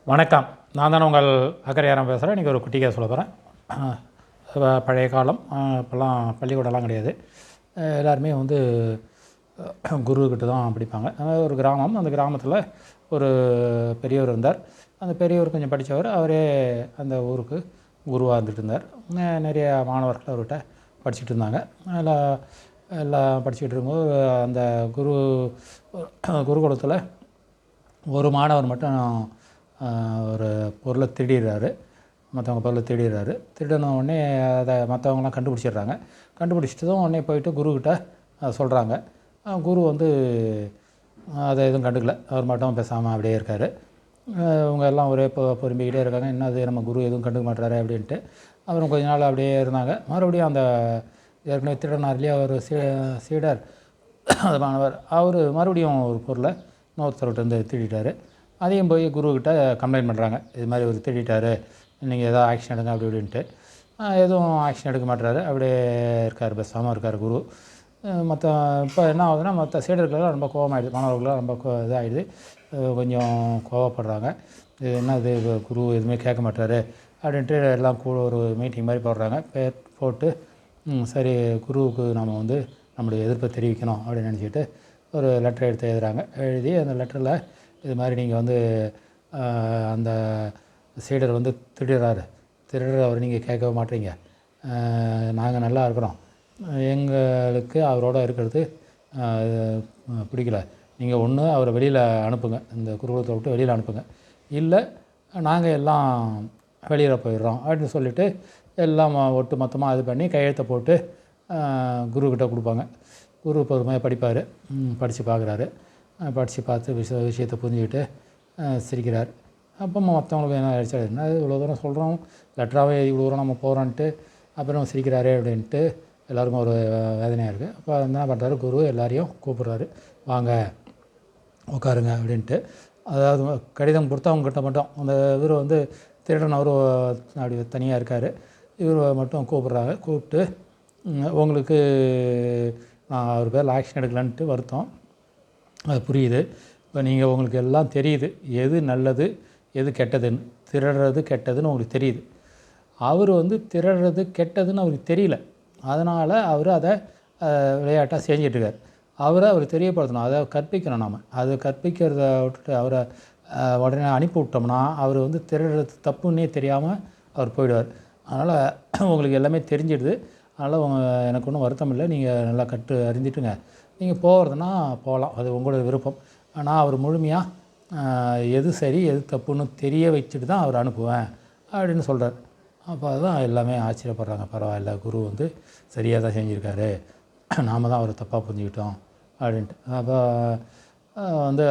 வணக்கம். நான் தானே உங்கள் அக்கறையாரம் பேசுகிறேன். இன்றைக்கி ஒரு குட்டி கதை சொல்ல போகிறேன். பழைய காலம், இப்போல்லாம் பள்ளிக்கூடம்லாம் கிடையாது. எல்லாருமே வந்து குருக்கிட்ட தான் படிப்பாங்க. ஒரு கிராமம், அந்த கிராமத்தில் ஒரு பெரியவர் இருந்தார். அந்த பெரியவர் கொஞ்சம் படித்தவர். அவரே அந்த ஊருக்கு குருவாக இருந்துகிட்டு இருந்தார். நிறைய மாணவர்கள் அவர்கிட்ட படிச்சுட்டு இருந்தாங்க. எல்லாம் படிச்சுக்கிட்டு இருக்கும்போது அந்த குருகுலத்தில் ஒரு மாணவர் மட்டும் ஒரு பொருளை திருடிடுறாரு. மற்றவங்க பொருளை திருடிடுறாரு. திருடின உடனே அதை மற்றவங்களாம் கண்டுபிடிச்சிடுறாங்க. கண்டுபிடிச்சிட்டதும் உடனே போயிட்டு குருக்கிட்ட சொல்கிறாங்க. குரு வந்து அதை எதுவும் கண்டுக்கல. அவர் மட்டும் பேசாமல் அப்படியே இருக்கார். அவங்க எல்லாம் ஒரே பொறுமைக்கிட்டே இருக்காங்க. என்னது நம்ம குரு எதுவும் கண்டுக்க மாட்டாரு அப்படின்ட்டு. அப்புறம் கொஞ்ச நாள் அப்படியே இருந்தாங்க. மறுபடியும் அந்த ஏற்கனவே திருடனார் இல்லையா ஒரு சீடர், அது மாணவர், அவர் மறுபடியும் ஒரு பொருளை இன்னொருத்தர்கிட்ட வந்து திருடிட்டார். அதையும் போய் குருக்கிட்ட கம்ப்ளைண்ட் பண்ணுறாங்க. இது மாதிரி ஒரு திருடிட்டார், நீங்கள் எதாவது ஆக்ஷன் எடுங்க அப்படி இப்படின்ட்டு. எதுவும் ஆக்ஷன் எடுக்க மாட்டுறாரு. அப்படியே இருக்கார், பேசாமல் இருக்கார் குரு. இப்போ என்ன ஆகுதுன்னா, மற்ற சீடர்களெலாம் ரொம்ப கோபமாகிடுது. மாணவர்களெலாம் ரொம்ப இதாகிடுது. கொஞ்சம் கோவப்படுறாங்க. இது என்னது, குரு எதுவுமே கேட்க மாட்டாரு அப்படின்ட்டு எல்லாம் கூட ஒரு மீட்டிங் மாதிரி போடுறாங்க. போட்டு சரி, குருவுக்கு நம்ம வந்து நம்மளுடைய எதிர்ப்பை தெரிவிக்கணும் அப்படின்னு நினச்சிக்கிட்டு ஒரு லெட்டர் எடுத்து எழுதுகிறாங்க. எழுதி அந்த லெட்டரில் இது மாதிரி நீங்கள் வந்து அந்த சீடர் வந்து திருடுற அவர் நீங்கள் கேட்கவே மாட்டீங்க. நாங்கள் நல்லா இருக்கிறோம், எங்களுக்கு அவரோட இருக்கிறது பிடிக்கல. நீங்கள் ஒன்று அவரை வெளியில் அனுப்புங்க, இந்த குருகுலத்தை விட்டு வெளியில் அனுப்புங்க, இல்லை நாங்கள் எல்லாம் வெளியில் போயிடுறோம் அப்படின்னு சொல்லிவிட்டு எல்லாம் ஒட்டு மொத்தமாக இது பண்ணி கையெழுத்தை போட்டு குருக்கிட்ட கொடுப்பாங்க. குரு பொறுமையாக படிப்பார். படித்து பார்க்குறாரு. படித்து பார்த்து விஷயத்தை புரிஞ்சுக்கிட்டு சிரிக்கிறார். அப்போ மற்றவங்களுக்கு என்ன ஆயிடுச்சு, என்ன இவ்வளோ தூரம் சொல்கிறோம், லெட்டராகவே இவ்வளோ தூரம் நம்ம போகிறோன்ட்டு அப்புறம் சிரிக்கிறாரே அப்படின்ட்டு எல்லாருக்கும் ஒரு வேதனையாக இருக்குது. அப்போ என்ன பண்ணுறாரு, குரு எல்லாரையும் கூப்பிட்றாரு, வாங்க உட்காருங்க அப்படின்ட்டு. அதாவது கடிதம் கொடுத்தவங்ககிட்ட மட்டும் அந்த இவர் வந்து திருடன் அவர் அப்படி தனியாக இருக்கார். இவர் மட்டும் கூப்பிட்றாங்க. கூப்பிட்டு உங்களுக்கு நான் அவர் பேரில் ஆக்ஷன் எடுக்கலான்ட்டு வருத்தம், அது புரியுது. இப்போ நீங்கள் உங்களுக்கு எல்லாம் தெரியுது, எது நல்லது எது கெட்டதுன்னு. திருடுறது கெட்டதுன்னு உங்களுக்கு தெரியுது. அவர் வந்து திருடுறது கெட்டதுன்னு அவருக்கு தெரியல. அதனால் அவர் அதை விளையாட்டாக செஞ்சிட்ருக்கார். அவர் தெரியப்படுத்தணும், அதை கற்பிக்கணும். நாம் அது கற்பிக்கிறத விட்டுட்டு அவரை உடனே அனுப்பி விட்டோம்னா அவர் வந்து திருடுறது தப்புன்னே தெரியாமல் அவர் போயிடுவார். அதனால் உங்களுக்கு எல்லாமே தெரிஞ்சிடுது. அதனால் எனக்கு ஒன்றும் வருத்தம் இல்லை, நீங்கள் நல்லா அறிஞ்சிட்டுங்க, நீங்கள் போகிறதுனா போகலாம், அது உங்களோட விருப்பம். ஆனால் அவர் முழுமையாக எது சரி எது தப்புன்னு தெரிய வச்சுட்டு தான் அவர் அனுப்புவேன் அப்படின்னு சொல்கிறார். அப்போ அதுதான் எல்லாமே ஆச்சரியப்படுறாங்க. பரவாயில்ல, குரு வந்து சரியாக தான் செஞ்சுருக்காரு, நாம் தான் அவரை தப்பாக புரிஞ்சுக்கிட்டோம் அப்படின்ட்டு. அப்போ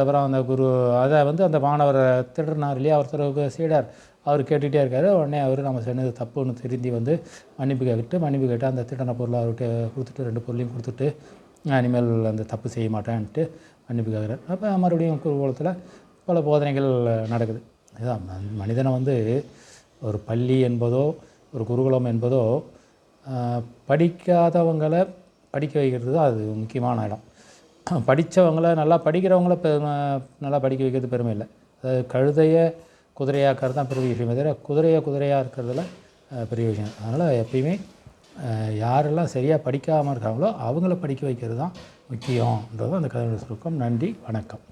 அப்புறம் அந்த குரு அதை அந்த மாணவரை திருடினார் இல்லையா, ஒருத்தருக்கு சீடர், அவர் கேட்டுகிட்டே இருக்கார். உடனே அவர் நம்ம சொன்னது தப்புன்னு திருந்தி மன்னிப்பு கேட்டு அந்த திருடன பொருளை அவர்கிட்ட கொடுத்துட்டு 2 பொருளையும் கொடுத்துட்டு இனிமேல் அந்த தப்பு செய்ய மாட்டேன்ட்டு மன்னிப்பு கேட்குறார். அப்போ மறுபடியும் குருகுலத்தில் பல போதனைகள் நடக்குது. இதுதான் மனிதனை ஒரு பள்ளி என்பதோ ஒரு குருகுலம் என்பதோ படிக்காதவங்களை படிக்க வைக்கிறது தான் அது முக்கியமான இடம். படித்தவங்களை நல்லா படிக்கிறவங்கள நல்லா படிக்க வைக்கிறது பெருமை இல்லை. அதாவது கழுதையை குதிரையாக்கிறது தான் பெரிய விஷயமே தவிர குதிரையாக இருக்கிறதுல பெரிய விஷயம். அதனால் எப்பயுமே யாரெல்லாம் சரியாக படிக்காமல் இருக்காங்களோ அவங்கள படிக்க வைக்கிறது தான் முக்கியன்றது அந்த கதையோட சுருக்கம். நன்றி, வணக்கம்.